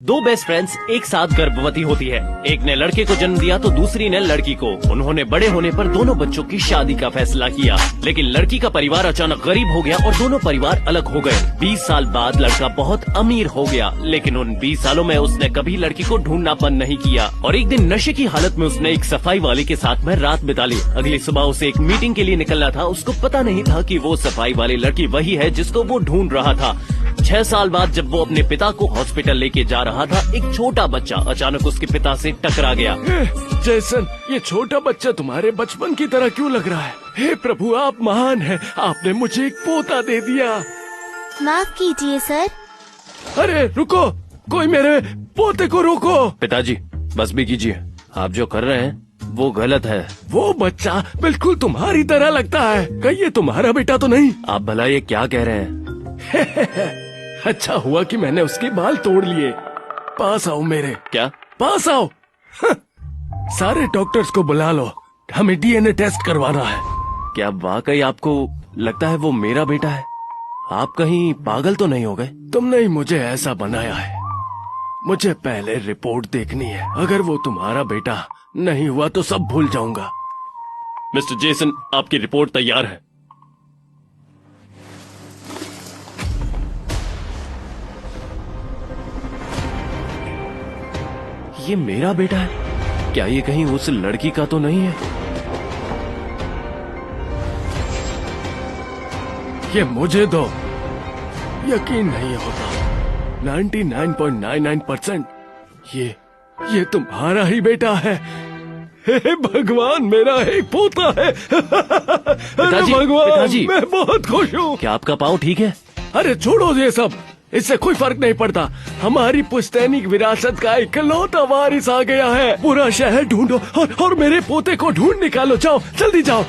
दो best friends एक साथ गर्भवती होती है। एक ने लड़के को जन्म दिया तो दूसरी ने लड़की को। उन्होंने बड़े होने पर दोनों बच्चों की शादी का फैसला किया, लेकिन लड़की का परिवार अचानक गरीब हो गया और दोनों परिवार अलग हो गए। 20 साल बाद लड़का बहुत अमीर हो गया, लेकिन उन 20 सालों में उसने कभी लड़की को ढूंढना बंद नहीं किया। और एक दिन नशे की हालत में उसने एक सफाई वाले के साथ में रात बिता ली। अगली सुबह उसे एक मीटिंग के लिए निकलना था। उसको पता नहीं था कि वो सफाई वाली लड़की वही है जिसको वो ढूंढ रहा था। 6 साल बाद जब वो अपने पिता को हॉस्पिटल लेके जा रहा था, एक छोटा बच्चा अचानक उसके पिता से टकरा गया। जैसन, ये छोटा बच्चा तुम्हारे बचपन की तरह क्यों लग रहा है? हे प्रभु, आप महान हैं। आपने मुझे एक पोता दे दिया। माफ कीजिए सर। अरे रुको, कोई मेरे पोते को रोको। पिताजी बस भी कीजिए, आप जो कर रहे हैं वो गलत है। वो बच्चा बिल्कुल तुम्हारी तरह लगता है। कहीं ये तुम्हारा बेटा तो नहीं? आप भला ये क्या कह रहे हैं? अच्छा हुआ कि मैंने उसके बाल तोड़ लिए। पास आओ मेरे। क्या? पास आओ। सारे डॉक्टर्स को बुला लो, हमें डीएनए टेस्ट करवाना है। क्या वाकई आपको लगता है वो मेरा बेटा है? आप कहीं पागल तो नहीं हो गए? तुमने ही मुझे ऐसा बनाया है। मुझे पहले रिपोर्ट देखनी है। अगर वो तुम्हारा बेटा नहीं हुआ तो सब भूल जाऊंगा। मिस्टर जेसन, आपकी रिपोर्ट तैयार है। ये मेरा बेटा है? क्या ये कहीं उस लड़की का तो नहीं है? ये मुझे दो। यकीन नहीं होता। 99.99% ये तुम्हारा ही बेटा है। हे भगवान, मेरा एक पोता है। अरे भगवान, पिताजी, मैं बहुत खुश हूँ। क्या आपका पाँव ठीक है? अरे छोड़ो ये सब, इससे कोई फर्क नहीं पड़ता। हमारी पुश्तैनी विरासत का इकलौता वारिस आ गया है। पूरा शहर ढूंढो और मेरे पोते को ढूंढ निकालो। जाओ, जल्दी जाओ।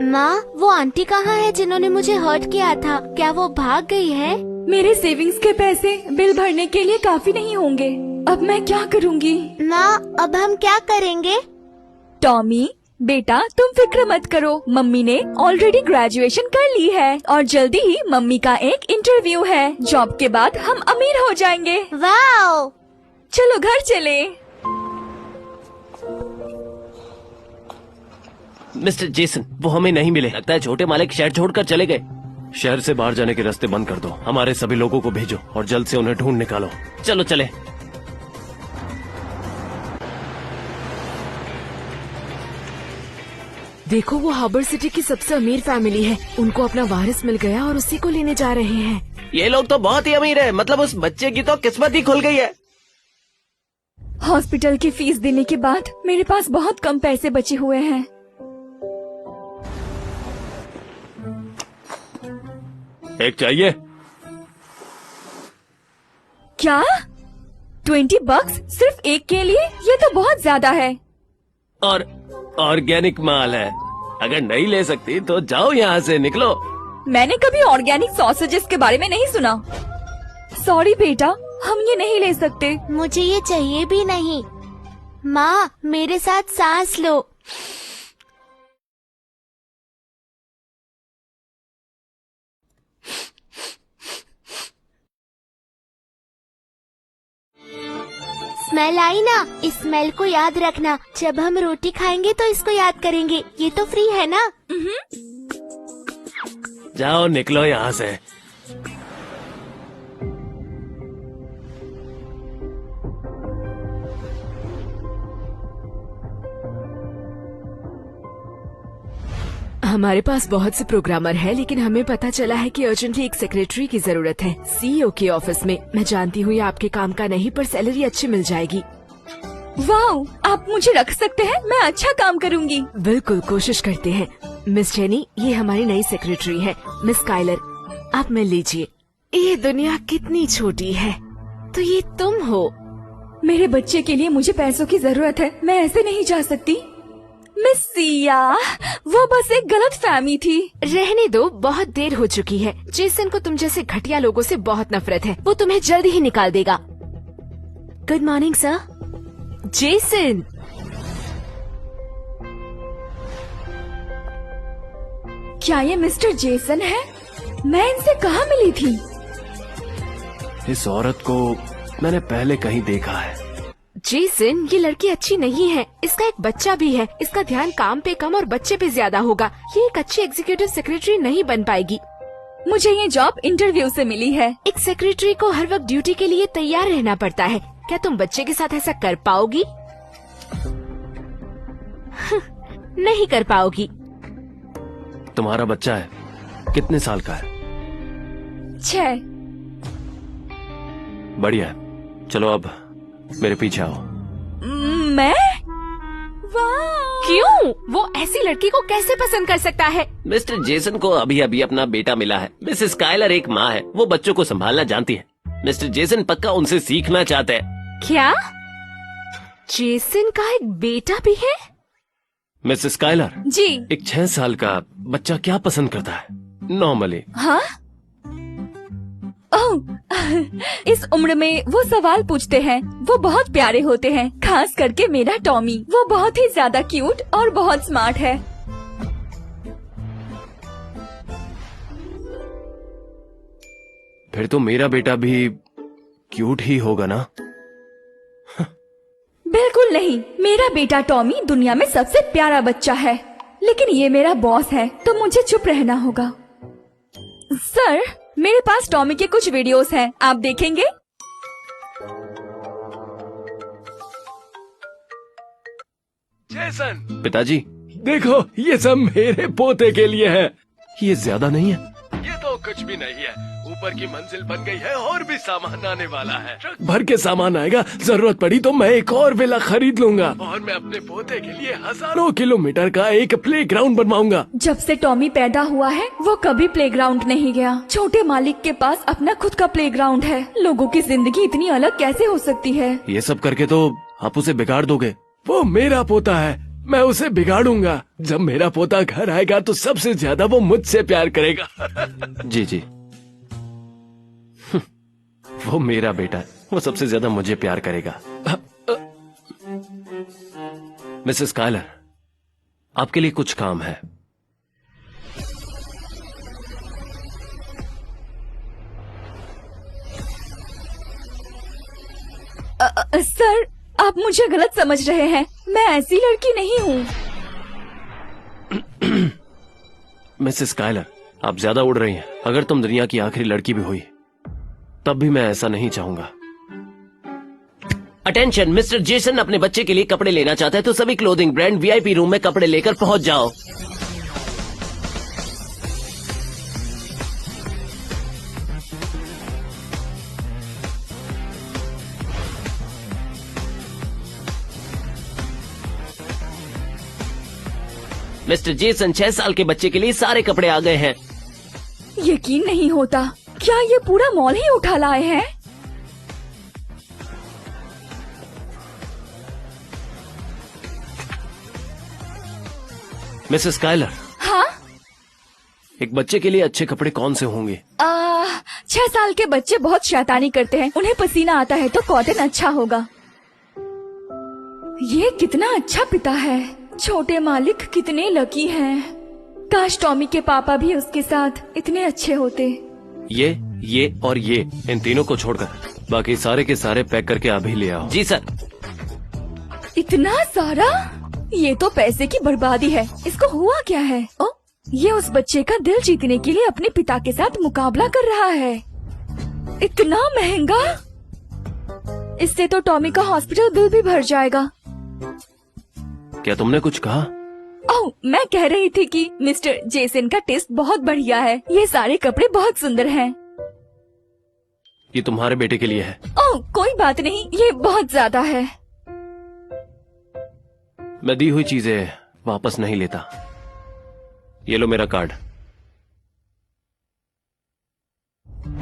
माँ, वो आंटी कहाँ है जिन्होंने मुझे हर्ट किया था? क्या वो भाग गई है? मेरे सेविंग्स के पैसे बिल भरने के लिए काफी नहीं होंगे। अब मैं क्या करूँगी? माँ, अब हम क्या करेंगे? टॉमी बेटा, तुम फिक्र मत करो। मम्मी ने ऑलरेडी ग्रेजुएशन कर ली है और जल्दी ही मम्मी का एक इंटरव्यू है। जॉब के बाद हम अमीर हो जाएंगे। वाओ! चलो घर चले। मिस्टर जेसन, वो हमें नहीं मिले। लगता है छोटे मालिक शहर छोड़कर चले गए। शहर से बाहर जाने के रास्ते बंद कर दो। हमारे सभी लोगों को भेजो और जल्द से उन्हें ढूंढ निकालो। चलो चले। देखो, वो हार्बर सिटी की सबसे अमीर फैमिली है। उनको अपना वारिस मिल गया और उसी को लेने जा रहे हैं। ये लोग तो बहुत ही अमीर है। मतलब उस बच्चे की तो किस्मत ही खुल गई है। हॉस्पिटल की फीस देने के बाद मेरे पास बहुत कम पैसे बचे हुए हैं। एक चाहिए? क्या? 20 बक्स सिर्फ एक के लिए? ये तो बहुत ज्यादा है। और ऑर्गेनिक माल है। अगर नहीं ले सकती तो जाओ यहाँ से, निकलो। मैंने कभी ऑर्गेनिक सॉसेजेस के बारे में नहीं सुना। सॉरी बेटा, हम ये नहीं ले सकते। मुझे ये चाहिए भी नहीं। माँ, मेरे साथ सांस लो। स्मेल आई ना? इस स्मेल को याद रखना। जब हम रोटी खाएंगे तो इसको याद करेंगे। ये तो फ्री है ना? जाओ, निकलो यहाँ से। हमारे पास बहुत से प्रोग्रामर हैं, लेकिन हमें पता चला है कि अर्जेंटली एक सेक्रेटरी की जरूरत है सीईओ के ऑफिस में। मैं जानती हूँ ये आपके काम का नहीं, पर सैलरी अच्छी मिल जाएगी। वाओ, आप मुझे रख सकते हैं। मैं अच्छा काम करूँगी। बिल्कुल, कोशिश करते हैं। मिस जेनी, ये हमारी नई सेक्रेटरी है। मिस काइलर, आप मिल लीजिए। ये दुनिया कितनी छोटी है, तो ये तुम हो। मेरे बच्चे के लिए मुझे पैसों की जरूरत है। मैं ऐसे नहीं जा सकती। मिस सिया, वो बस एक गलत फहमी थी। रहने दो, बहुत देर हो चुकी है। जेसन को तुम जैसे घटिया लोगों से बहुत नफरत है। वो तुम्हें जल्दी ही निकाल देगा। Good morning sir. जेसन, क्या ये मिस्टर जेसन है? मैं इनसे कहाँ मिली थी? इस औरत को मैंने पहले कहीं देखा है। जेसन, ये लड़की अच्छी नहीं है। इसका एक बच्चा भी है। इसका ध्यान काम पे कम और बच्चे पे ज्यादा होगा। ये एक अच्छी एग्जीक्यूटिव सेक्रेटरी नहीं बन पाएगी। मुझे ये जॉब इंटरव्यू से मिली है। एक सेक्रेटरी को हर वक्त ड्यूटी के लिए तैयार रहना पड़ता है। क्या तुम बच्चे के साथ ऐसा कर पाओगी? नहीं कर पाओगी। तुम्हारा बच्चा है, कितने साल का है? 6। बढ़िया है। चलो अब मेरे पीछे आओ। मैं? वाह! क्यों? वो ऐसी लड़की को कैसे पसंद कर सकता है? मिस्टर जेसन को अभी अभी अपना बेटा मिला है। मिसेस कायलर एक माँ है, वो बच्चों को संभालना जानती है। मिस्टर जेसन पक्का उनसे सीखना चाहते हैं। क्या? जेसन का एक बेटा भी है? मिसेस कायलर, जी। एक 6 साल का बच्चा क्या पसंद करता है नॉर्मली? हाँ? ओह, इस उम्र में वो सवाल पूछते हैं। वो बहुत प्यारे होते हैं, खास करके मेरा टॉमी। वो बहुत ही ज्यादा क्यूट और बहुत स्मार्ट है। फिर तो मेरा बेटा भी क्यूट ही होगा ना? बिल्कुल नहीं, मेरा बेटा टॉमी दुनिया में सबसे प्यारा बच्चा है। लेकिन ये मेरा बॉस है, तो मुझे चुप रहना होगा। सर, मेरे पास टॉमी के कुछ वीडियोस हैं, आप देखेंगे? जेसन, पिताजी, देखो ये सब मेरे पोते के लिए है। ये ज्यादा नहीं है? ये तो कुछ भी नहीं है। ऊपर की मंजिल बन गई है और भी सामान आने वाला है। ट्रक भर के सामान आएगा। जरूरत पड़ी तो मैं एक और विला खरीद लूंगा और मैं अपने पोते के लिए हजारों किलोमीटर का एक प्लेग्राउंड बनवाऊंगा। जब से टॉमी पैदा हुआ है वो कभी प्लेग्राउंड नहीं गया। छोटे मालिक के पास अपना खुद का प्लेग्राउंड है। लोगों की जिंदगी इतनी अलग कैसे हो सकती है? ये सब करके तो आप उसे बिगाड़ दोगे। वो मेरा पोता है, मैं उसे बिगाड़ूंगा। जब मेरा पोता घर आएगा तो सबसे ज्यादा वो मुझसे प्यार करेगा। जी जी, वो मेरा बेटा है, वो सबसे ज्यादा मुझे प्यार करेगा। मिसेस कायलर, आपके लिए कुछ काम है। सर, आप मुझे गलत समझ रहे हैं। मैं ऐसी लड़की नहीं हूँ। मिसेस कायलर, आप ज्यादा उड़ रही हैं। अगर तुम दुनिया की आखिरी लड़की भी हुई तब भी मैं ऐसा नहीं चाहूंगा। अटेंशन, मिस्टर जेसन अपने बच्चे के लिए कपड़े लेना चाहता है, तो सभी क्लोथिंग ब्रांड वीआईपी रूम में कपड़े लेकर पहुंच जाओ। मिस्टर जेसन 6 साल के बच्चे के लिए सारे कपड़े आ गए हैं। यकीन नहीं होता, क्या ये पूरा मॉल ही उठा लाए हैं? मिसेस कायलर, हाँ? एक बच्चे के लिए अच्छे कपड़े कौन से होंगे? 6 साल के बच्चे बहुत शैतानी करते हैं। उन्हें पसीना आता है तो कॉटन अच्छा होगा। ये कितना अच्छा पिता है। छोटे मालिक कितने लकी हैं। काश टॉमी के पापा भी उसके साथ इतने अच्छे होते। ये और ये, इन तीनों को छोड़कर बाकी सारे के सारे पैक करके अभी ले आओ। जी सर। इतना सारा? ये तो पैसे की बर्बादी है। इसको हुआ क्या है? ओ, ये उस बच्चे का दिल जीतने के लिए अपने पिता के साथ मुकाबला कर रहा है। इतना महंगा? इससे तो टॉमी का हॉस्पिटल बिल भी भर जाएगा। क्या तुमने कुछ कहा? ओह, मैं कह रही थी कि मिस्टर जेसन का टेस्ट बहुत बढ़िया है। ये सारे कपड़े बहुत सुंदर हैं। ये तुम्हारे बेटे के लिए है। ओह, कोई बात नहीं, ये बहुत ज्यादा है। मैं दी हुई चीजें वापस नहीं लेता। ये लो मेरा कार्ड।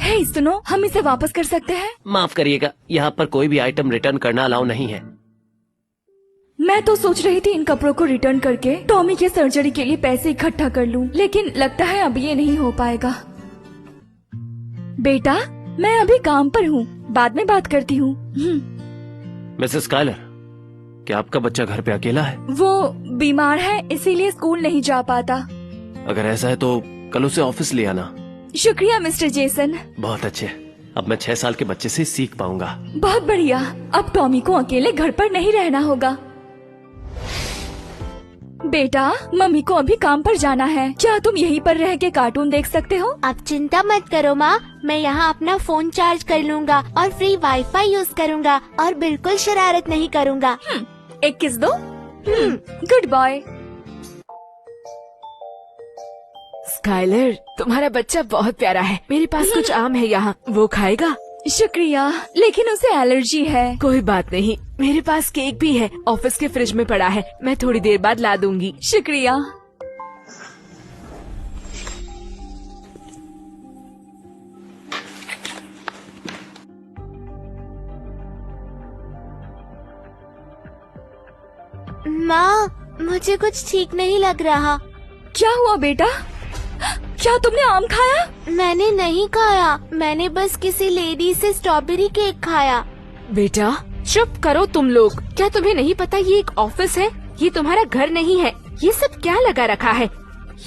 हे सुनो, हम इसे वापस कर सकते हैं? माफ करिएगा, यहाँ पर कोई भी आइटम रिटर्न करना अलाउ नहीं है। मैं तो सोच रही थी इन कपड़ों को रिटर्न करके टॉमी के सर्जरी के लिए पैसे इकट्ठा कर लूं, लेकिन लगता है अब ये नहीं हो पाएगा। बेटा, मैं अभी काम पर हूँ, बाद में बात करती हूँ। मिसेस कायलर, क्या आपका बच्चा घर पे अकेला है? वो बीमार है, इसीलिए स्कूल नहीं जा पाता। अगर ऐसा है तो कल उसे ऑफिस ले आना। शुक्रिया मिस्टर जेसन। बहुत अच्छे। अब मैं 6 साल के बच्चे से सीख पाऊंगा। बहुत बढ़िया। अब टॉमी को अकेले घर पर नहीं रहना होगा। बेटा, मम्मी को अभी काम पर जाना है। क्या तुम यहीं पर रह के कार्टून देख सकते हो? आप चिंता मत करो माँ, मैं यहाँ अपना फोन चार्ज कर लूँगा और फ्री वाईफाई यूज करूँगा और बिल्कुल शरारत नहीं करूँगा। एक किस दो। Good boy. स्काइलर, तुम्हारा बच्चा बहुत प्यारा है। मेरे पास कुछ आम है यहाँ, वो खाएगा? शुक्रिया, लेकिन उसे एलर्जी है। कोई बात नहीं, मेरे पास केक भी है, ऑफिस के फ्रिज में पड़ा है, मैं थोड़ी देर बाद ला दूंगी। शुक्रिया। माँ, मुझे कुछ ठीक नहीं लग रहा। क्या हुआ बेटा? क्या तुमने आम खाया? मैंने नहीं खाया, मैंने बस किसी लेडी से स्ट्रॉबेरी केक खाया। बेटा चुप करो तुम लोग। क्या तुम्हें नहीं पता ये एक ऑफिस है? ये तुम्हारा घर नहीं है। ये सब क्या लगा रखा है?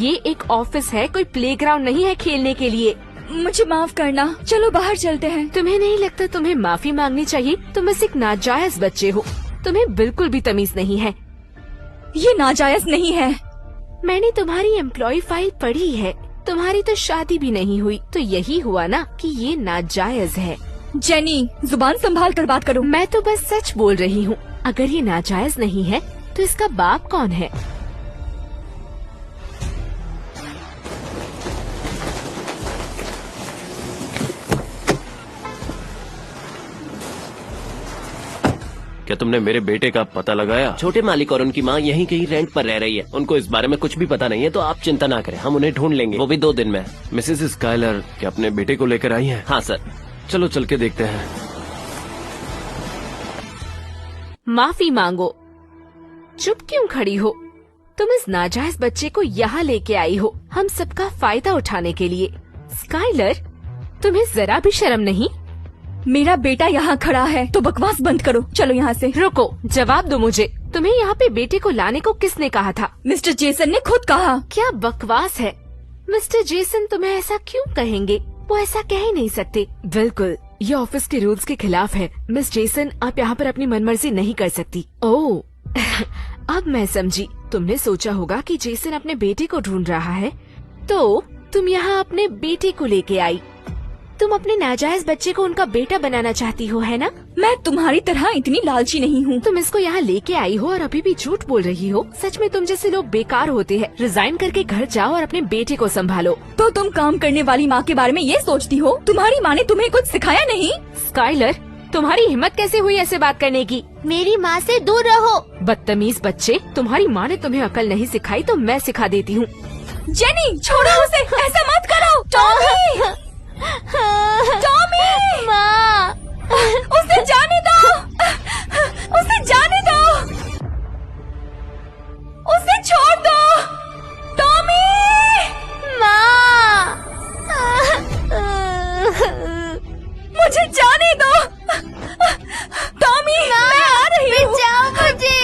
ये एक ऑफिस है, कोई प्लेग्राउंड नहीं है खेलने के लिए। मुझे माफ करना, चलो बाहर चलते हैं। तुम्हें नहीं लगता तुम्हें माफी मांगनी चाहिए? तुम बस एक नाजायज बच्चे हो, तुम्हें बिल्कुल भी तमीज नहीं है। ये नाजायज नहीं है। मैंने तुम्हारी एम्प्लॉय फाइल पढ़ी है, तुम्हारी तो शादी भी नहीं हुई, तो यही हुआ ना कि ये नाजायज है। जेनी, जुबान संभाल कर बात करो। मैं तो बस सच बोल रही हूँ। अगर ये नाजायज नहीं है तो इसका बाप कौन है? क्या तुमने मेरे बेटे का पता लगाया? छोटे मालिक और उनकी माँ यहीं कहीं रेंट पर रह रही है। उनको इस बारे में कुछ भी पता नहीं है, तो आप चिंता ना करें, हम उन्हें ढूंढ लेंगे, वो भी 2 दिन में। मिसेस स्काइलर क्या अपने बेटे को लेकर आई हैं? हाँ सर। चलो चल के देखते हैं। माफी मांगो। चुप क्यों खड़ी हो? तुम इस नाजायज बच्चे को यहाँ लेके आई हो हम सबका फायदा उठाने के लिए। स्काइलर, तुम्हें जरा भी शर्म नहीं? मेरा बेटा यहाँ खड़ा है, तो बकवास बंद करो। चलो यहाँ से। रुको, जवाब दो मुझे। तुम्हें यहाँ पे बेटे को लाने को किसने कहा था? मिस्टर जेसन ने खुद कहा। क्या बकवास है? मिस्टर जेसन तुम्हें ऐसा क्यों कहेंगे? वो ऐसा कह ही नहीं सकते। बिल्कुल, ये ऑफिस के रूल्स के खिलाफ है। मिस जेसन, आप यहाँ पर अपनी मनमर्जी नहीं कर सकती। ओह अब मैं समझी। तुमने सोचा होगा कि जेसन अपने बेटे को ढूंढ रहा है, तो तुम यहाँ अपने बेटे को लेके आई। तुम अपने नाजायज बच्चे को उनका बेटा बनाना चाहती हो, है ना? मैं तुम्हारी तरह इतनी लालची नहीं हूँ। तुम इसको यहाँ लेके आई हो और अभी भी झूठ बोल रही हो। सच में तुम जैसे लोग बेकार होते हैं। रिजाइन करके घर जाओ और अपने बेटे को संभालो। तो तुम काम करने वाली माँ के बारे में ये सोचती हो? तुम्हारी माँ ने तुम्हें कुछ सिखाया नहीं? स्काइलर, तुम्हारी हिम्मत कैसे हुई ऐसे बात करने की? मेरी माँ से दूर रहो। बदतमीज बच्चे, तुम्हारी माँ ने तुम्हें अकल नहीं सिखाई तो मैं सिखा देती हूँ। जेनी, छोड़ो उसे, ऐसा मत करो। टॉमी, टॉमी, माँ, उसे जाने दो, उसे जाने दो, उसे छोड़ दो। टॉमी, माँ, मुझे जाने दो। टॉमी, मैं आ रही हूँ। बचाओ मुझे।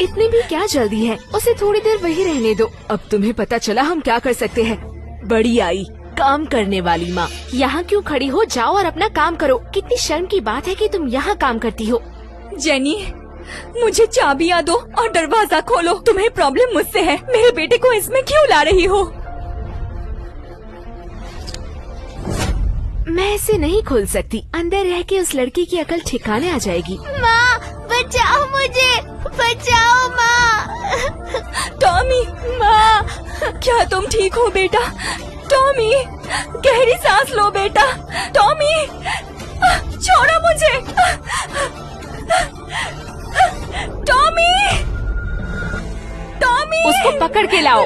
इतनी भी क्या जल्दी है? उसे थोड़ी देर वही रहने दो। अब तुम्हें पता चला हम क्या कर सकते हैं। बड़ी आई काम करने वाली माँ। यहाँ क्यों खड़ी हो? जाओ और अपना काम करो। कितनी शर्म की बात है कि तुम यहाँ काम करती हो। जेनी, मुझे चाबियाँ दो और दरवाजा खोलो। तुम्हें प्रॉब्लम मुझसे है, मेरे बेटे को इसमें क्यों ला रही हो? मैं इसे नहीं खोल सकती। अंदर रह के उस लड़की की अकल ठिकाने आ जाएगी। माँ, बचाओ मुझे, बचाओ माँ। टॉमी, माँ, क्या तुम ठीक हो बेटा? टॉमी, गहरी सांस लो बेटा। टॉमी, छोड़ो मुझे। टॉमी, टॉमी, उसको पकड़ के लाओ।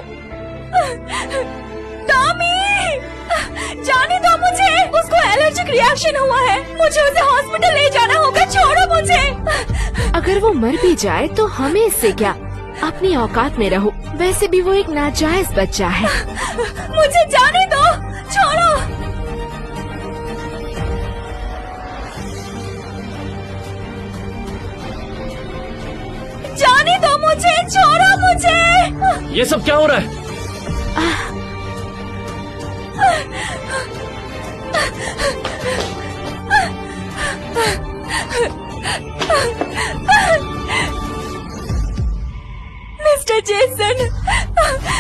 टॉमी, जाने दो मुझे। उसको एलर्जिक रिएक्शन हुआ है, मुझे उसे हॉस्पिटल ले जाना होगा। छोड़ो मुझे। अगर वो मर भी जाए तो हमें इससे क्या? अपनी औकात में रहो। वैसे भी वो एक नाजायज बच्चा है। मुझे जाने दो, छोड़ो। जाने दो मुझे, छोड़ो मुझे। ये सब क्या हो रहा है?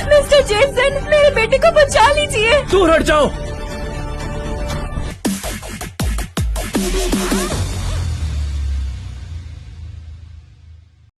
मिस्टर जेसन, मेरे बेटे को बचा लीजिए। दूर हट जाओ।